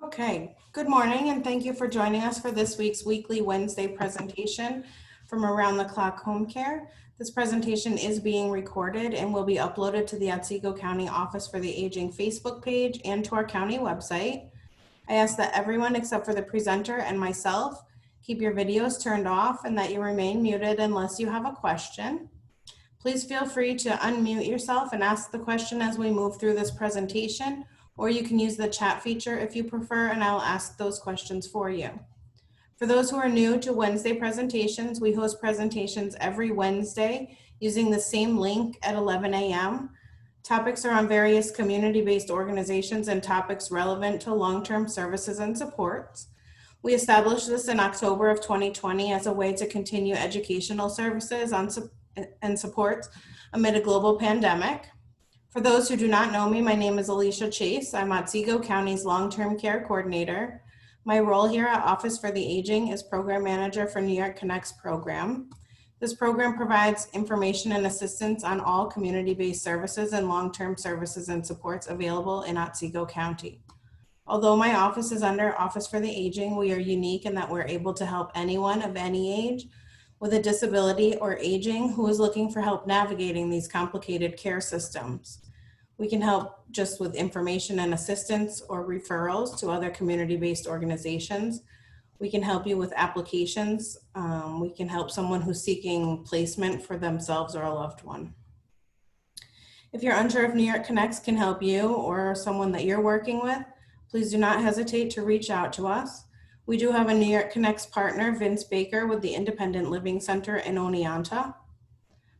Okay, good morning and thank you for joining us for this week's weekly Wednesday presentation from Around the Clock Home Care. This presentation is being recorded and will be uploaded to the Otsego County Office for the Aging Facebook page and to our county website. I ask that everyone except for the presenter and myself keep your videos turned off and that you remain muted unless you have a question. Please feel free to unmute yourself and ask the question as we move through this presentation, or you can use the chat feature if you prefer, and I'll ask those questions for you. For those who are new to Wednesday presentations, we host presentations every Wednesday using the same link at 11 a.m. Topics are on various community-based organizations and topics relevant to long-term services and supports. We established this in October of 2020 as a way to continue educational services and supports amid a global pandemic. For those who do not know me, my name is Alicia Chase. I'm Otsego County's long-term care coordinator. My role here at Office for the Aging is program manager for New York Connects program. This program provides information and assistance on all community-based services and long-term services and supports available in Otsego County. Although my office is under Office for the Aging, we are unique in that we're able to help anyone of any age with a disability or aging who is looking for help navigating these complicated care systems. We can help just with information and assistance or referrals to other community-based organizations. We can help you with applications. We can help someone who's seeking placement for themselves or a loved one. If you're unsure if New York Connects can help you or someone that you're working with, please do not hesitate to reach out to us. We do have a New York Connects partner, Vince Baker, with the Independent Living Center in Oneonta.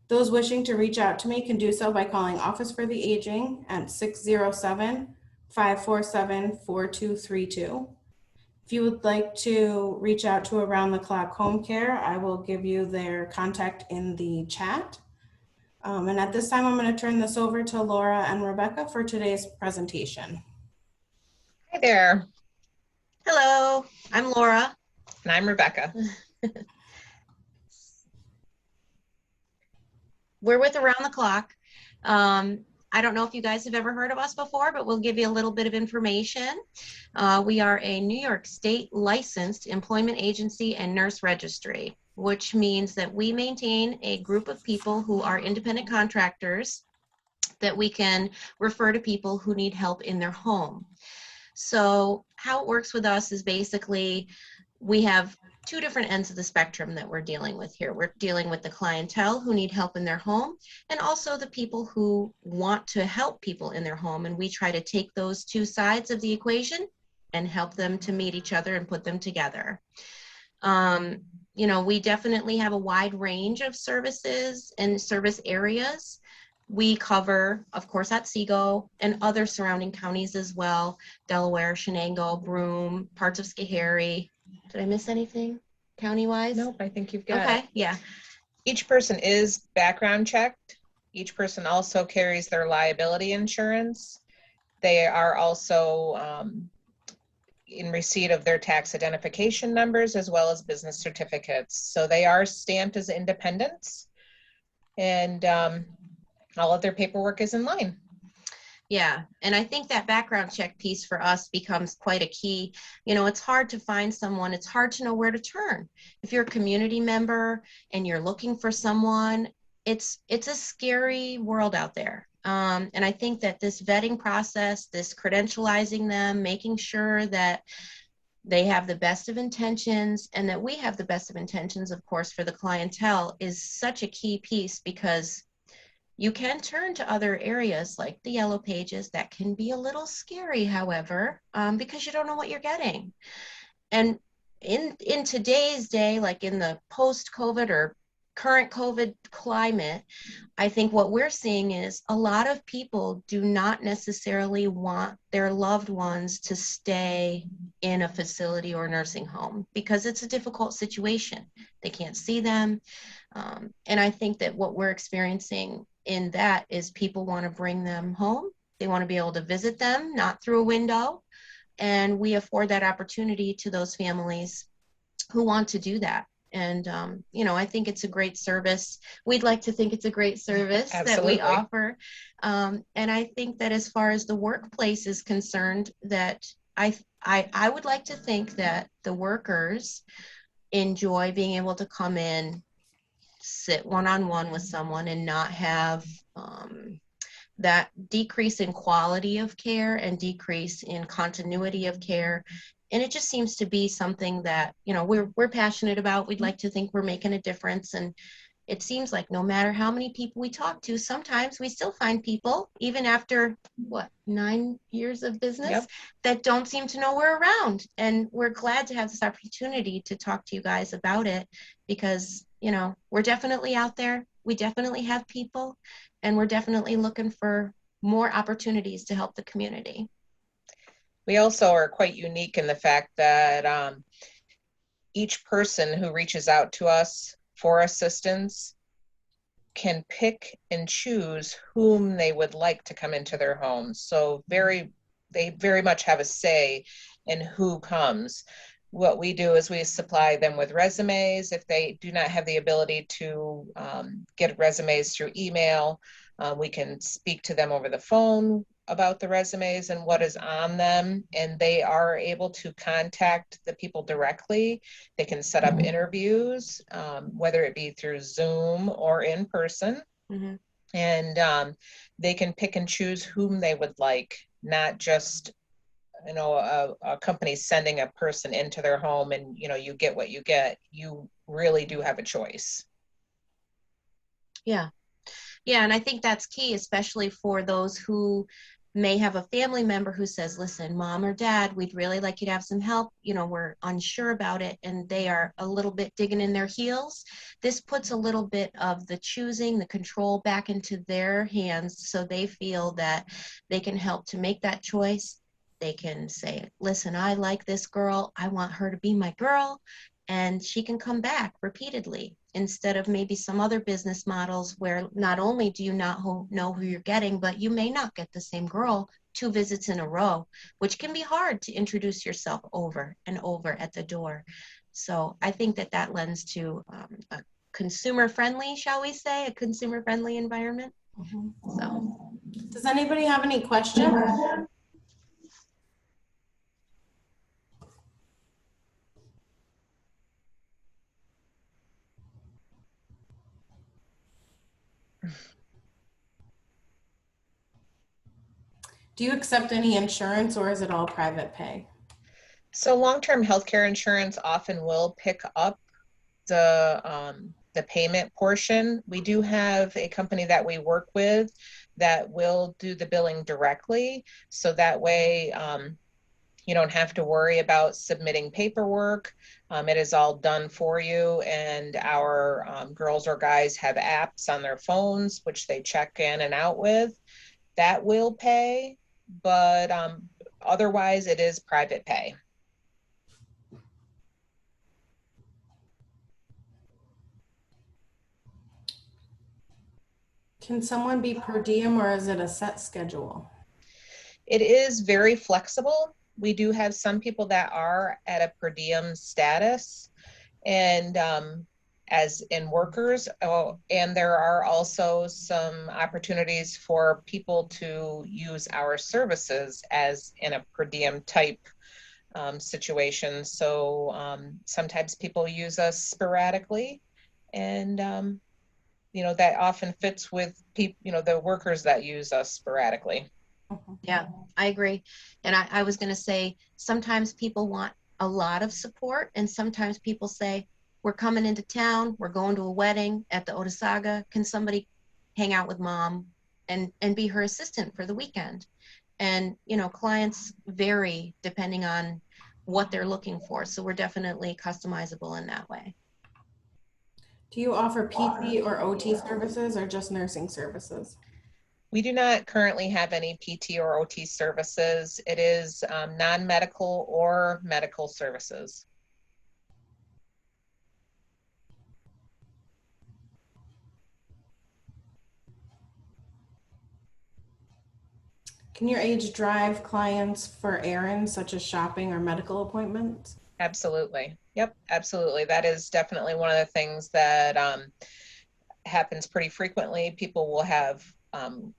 Those wishing to reach out to me can do so by calling Office for the Aging at 607-547-4232. If you would like to reach out to Around the Clock Home Care, I will give you their contact in the chat. And at this time, I'm going to turn this over to Laura and Rebecca for today's presentation. Hi there. Hello, I'm Laura. And I'm Rebecca. We're with Around the Clock. I don't know if you guys have ever heard of us before, but we'll give you a little bit of information. We are a New York State licensed employment agency and nurse registry, which means that we maintain a group of people who are independent contractors that we can refer to people who need help in their home. So how it works with us is basically we have two different ends of the spectrum that we're dealing with here. We're dealing with the clientele who need help in their home and also the people who want to help people in their home. And we try to take those two sides of the equation and help them to meet each other and put them together. You know, we definitely have a wide range of services and service areas. We cover, of course, Otsego and other surrounding counties as well, Delaware, Shenango, Broome, parts of Schoharie. Did I miss anything county-wise? Nope, I think you've got it. Yeah. Each person is background checked. Each person also carries their liability insurance. They are also in receipt of their tax identification numbers as well as business certificates. So they are stamped as independents, and all of their paperwork is in line. Yeah, and I think that background check piece for us becomes quite a key. You know, it's hard to find someone, it's hard to know where to turn. If you're a community member and you're looking for someone, it's a scary world out there. And I think that this vetting process, this credentializing them, making sure that they have the best of intentions and that we have the best of intentions, of course, for the clientele is such a key piece, because you can turn to other areas like the yellow pages. That can be a little scary, however, because you don't know what you're getting. And in today's day, like in the post-COVID or current COVID climate, I think what we're seeing is a lot of people do not necessarily want their loved ones to stay in a facility or nursing home because it's a difficult situation. They can't see them. And I think that what we're experiencing in that is people want to bring them home. They want to be able to visit them, not through a window. And we afford that opportunity to those families who want to do that. And, I think it's a great service. We'd like to think it's a great service that we Absolutely. offer. And I think that as far as the workplace is concerned, that I would like to think that the workers enjoy being able to come in, sit one-on-one with someone, and not have that decrease in quality of care and decrease in continuity of care. And it just seems to be something that, we're passionate about. We'd like to think we're making a difference. And it seems like no matter how many people we talk to, sometimes we still find people, even after 9 years of business, Yep. that don't seem to know we're around. And we're glad to have this opportunity to talk to you guys about it, because, we're definitely out there. We definitely have people, and we're definitely looking for more opportunities to help the community. We also are quite unique in the fact that each person who reaches out to us for assistance can pick and choose whom they would like to come into their homes. So they very much have a say in who comes. What we do is we supply them with resumes. If they do not have the ability to get resumes through email, we can speak to them over the phone about the resumes and what is on them, and they are able to contact the people directly. They can set up interviews, whether it be through Zoom or in person. Mm-hmm. And they can pick and choose whom they would like, not just a company sending a person into their home and you get what you get. You really do have a choice. Yeah, and I think that's key, especially for those who may have a family member who says, listen, mom or dad, we'd really like you to have some help. We're unsure about it, and they are a little bit digging in their heels. This puts a little bit of the choosing, the control back into their hands, so they feel that they can help to make that choice. They can say, listen, I like this girl. I want her to be my girl. And she can come back repeatedly, instead of maybe some other business models where not only do you not know who you're getting, but you may not get the same girl 2 visits in a row, which can be hard to introduce yourself over and over at the door. So I think that lends to a consumer-friendly, shall we say, a consumer-friendly environment. Mm-hmm. So, Does anybody have any questions? Do you accept any insurance, or is it all private pay? So long-term healthcare insurance often will pick up the payment portion. We do have a company that we work with that will do the billing directly, so that way you don't have to worry about submitting paperwork. It is all done for you, and our girls or guys have apps on their phones which they check in and out with. That will pay, but otherwise it is private pay. Can someone be per diem, or is it a set schedule? It is very flexible. We do have some people that are at a per diem status, and as in workers, and there are also some opportunities for people to use our services as in a per diem type situation. So sometimes people use us sporadically, and that often fits with people, the workers that use us sporadically. yeah, I agree. And I was going to say, sometimes people want a lot of support, and sometimes people say, we're coming into town, we're going to a wedding at the Otasaga. Can somebody hang out with mom and be her assistant for the weekend? And, clients vary depending on what they're looking for. So we're definitely customizable in that way. Do you offer PT or OT services, or just nursing services? We do not currently have any PT or OT services. It is non-medical or medical services. Can your age drive clients for errands such as shopping or medical appointments? Absolutely. Yep, absolutely. That is definitely one of the things that happens pretty frequently. People will have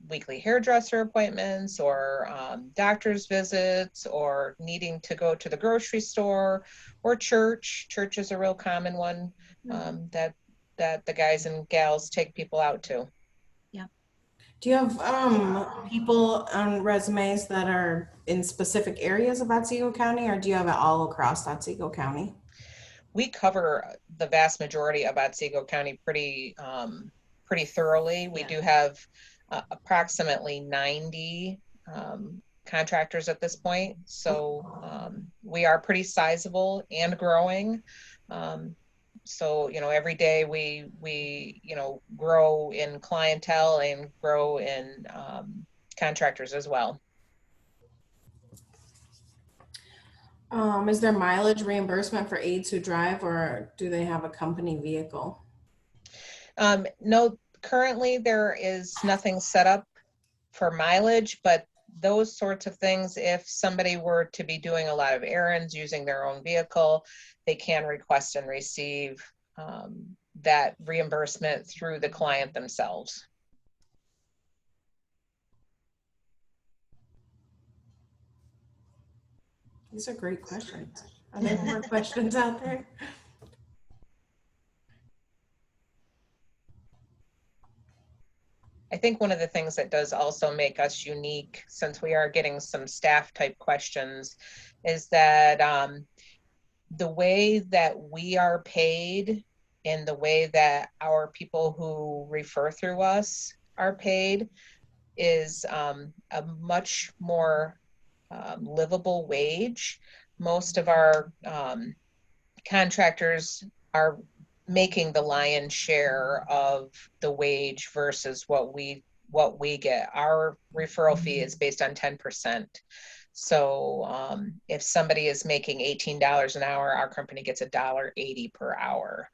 weekly hairdresser appointments or doctor's visits or needing to go to the grocery store or church. Church is a real common one that the guys and gals take people out to. Do you have people on resumes that are in specific areas of Otsego County, or do you have it all across Otsego County? We cover the vast majority of Otsego County pretty thoroughly. We do have approximately 90 contractors at this point. So we are pretty sizable and growing. So, every day we grow in clientele and grow in contractors as well. Is there mileage reimbursement for aides who drive, or do they have a company vehicle? No, currently there is nothing set up for mileage, but those sorts of things, if somebody were to be doing a lot of errands using their own vehicle, they can request and receive that reimbursement through the client themselves. These are great questions. Are there more questions out there? I think one of the things that does also make us unique, since we are getting some staff type questions, is that the way that we are paid and the way that our people who refer through us are paid is a much more livable wage. Most of our contractors are making the lion's share of the wage versus what we get. Our referral fee is based on 10%. So if somebody is making $18 an hour, our company gets $1.80 per hour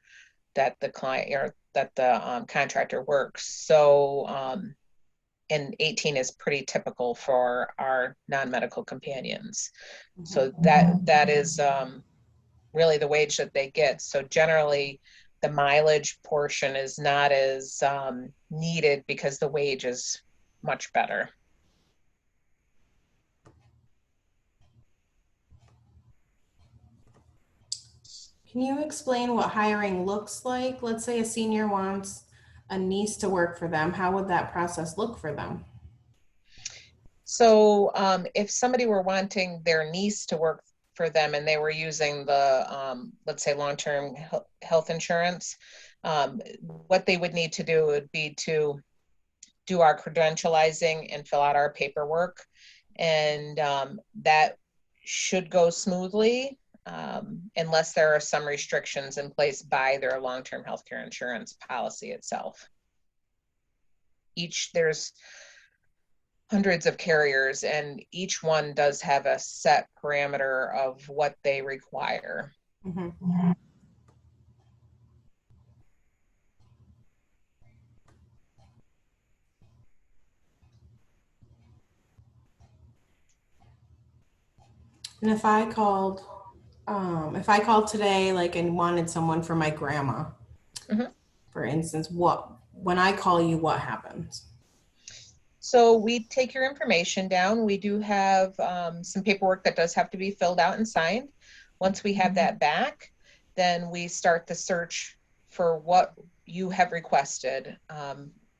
that the client or that the contractor works. So and 18 is pretty typical for our non-medical companions. So that is really the wage that they get. So generally, the mileage portion is not as needed because the wage is much better. Can you explain what hiring looks like? Let's say a senior wants a niece to work for them. How would that process look for them? So if somebody were wanting their niece to work for them and they were using the, let's say, long-term health insurance, what they would need to do would be to do our credentializing and fill out our paperwork. And that should go smoothly unless there are some restrictions in place by their long-term healthcare insurance policy itself. There's hundreds of carriers and each one does have a set parameter of what they require. Mm-hmm. And if I called today, like, and wanted someone for my grandma, for instance, when I call you, what happens? So we take your information down. We do have some paperwork that does have to be filled out and signed. Once we have that back, then we start the search for what you have requested.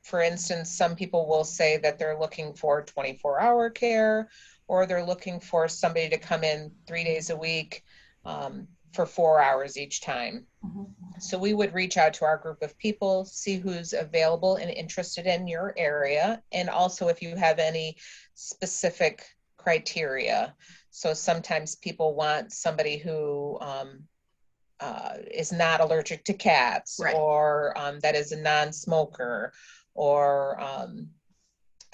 For instance, some people will say that they're looking for 24-hour care, or they're looking for somebody to come in 3 days a week for 4 hours each time. So we would reach out to our group of people, see who's available and interested in your area, and also if you have any specific criteria. So sometimes people want somebody who is not allergic to cats, right, or that is a non-smoker, or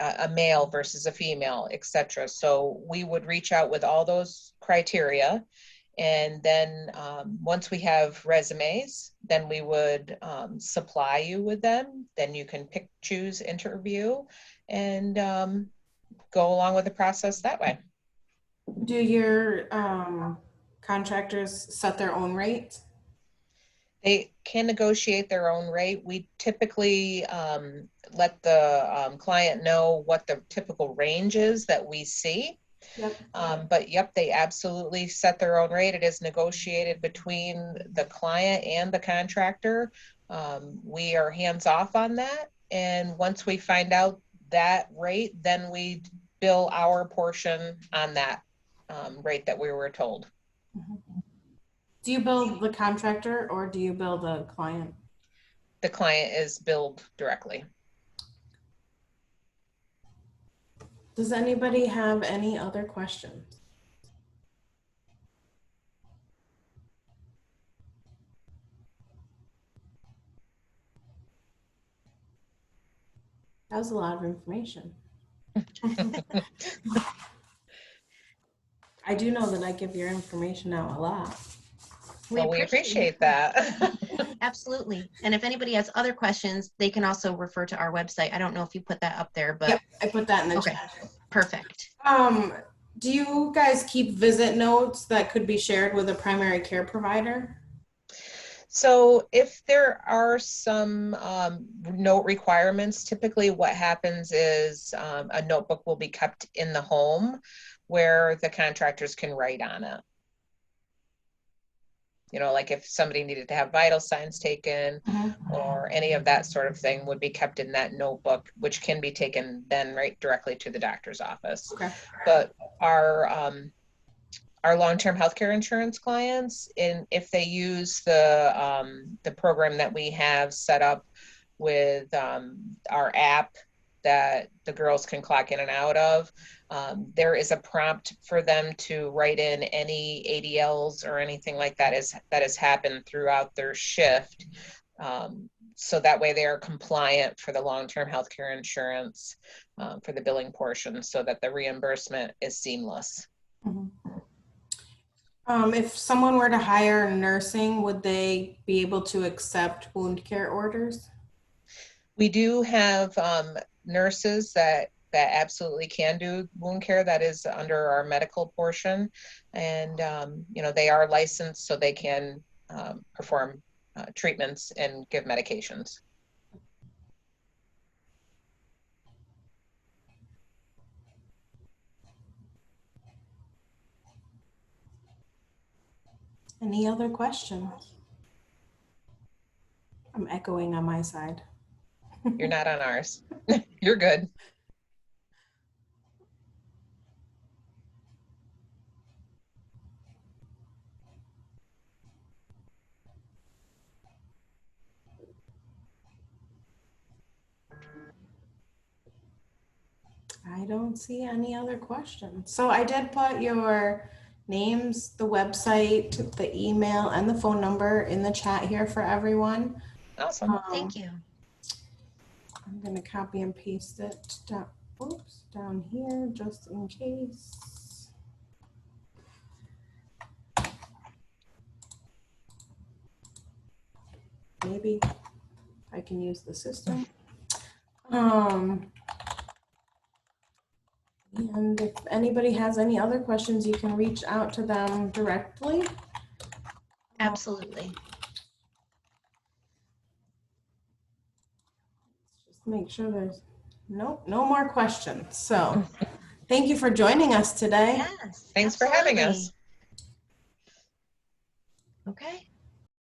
a male versus a female, etc. So we would reach out with all those criteria. And then once we have resumes, then we would supply you with them. Then you can pick, choose, interview, and go along with the process that way. Do your contractors set their own rates? They can negotiate their own rate. We typically let the client know what the typical range is that we see. Yep. But yep, they absolutely set their own rate. It is negotiated between the client and the contractor. We are hands off on that. And once we find out that rate, then we bill our portion on that rate that we were told. Do you bill the contractor or do you bill the client? The client is billed directly. Does anybody have any other questions? That was a lot of information. I do know that I give your information out a lot. Well, we appreciate that. Absolutely. And if anybody has other questions, they can also refer to our website. I don't know if you put that up there, but Yep, I put that in the okay, chat. perfect. Do you guys keep visit notes that could be shared with a primary care provider? So if there are some note requirements, typically what happens is a notebook will be kept in the home where the contractors can write on it. You know, like if somebody needed to have vital signs taken or any of that sort of thing would be kept in that notebook, which can be taken then right directly to the doctor's office. Okay. But our long-term healthcare insurance clients, if they use the program that we have set up with our app that the girls can clock in and out of, there is a prompt for them to write in any ADLs or anything like that has happened throughout their shift. So that way they are compliant for the long-term healthcare insurance for the billing portion so that the reimbursement is seamless. If someone were to hire nursing, would they be able to accept wound care orders? We do have nurses that absolutely can do wound care. That is under our medical portion. And, you know, they are licensed so they can perform treatments and give medications. Any other questions? I'm echoing on my side. You're not on ours. You're good. I don't see any other questions. So I did put your names, the website, the email, and the phone number in the chat here for everyone. Awesome. Thank you. I'm going to copy and paste it down, down here just in case. Maybe I can use the system. And if anybody has any other questions, you can reach out to them directly. Absolutely. Just make sure there's no more questions. So thank you for joining us today. Yes. Thanks for having absolutely. us. Okay.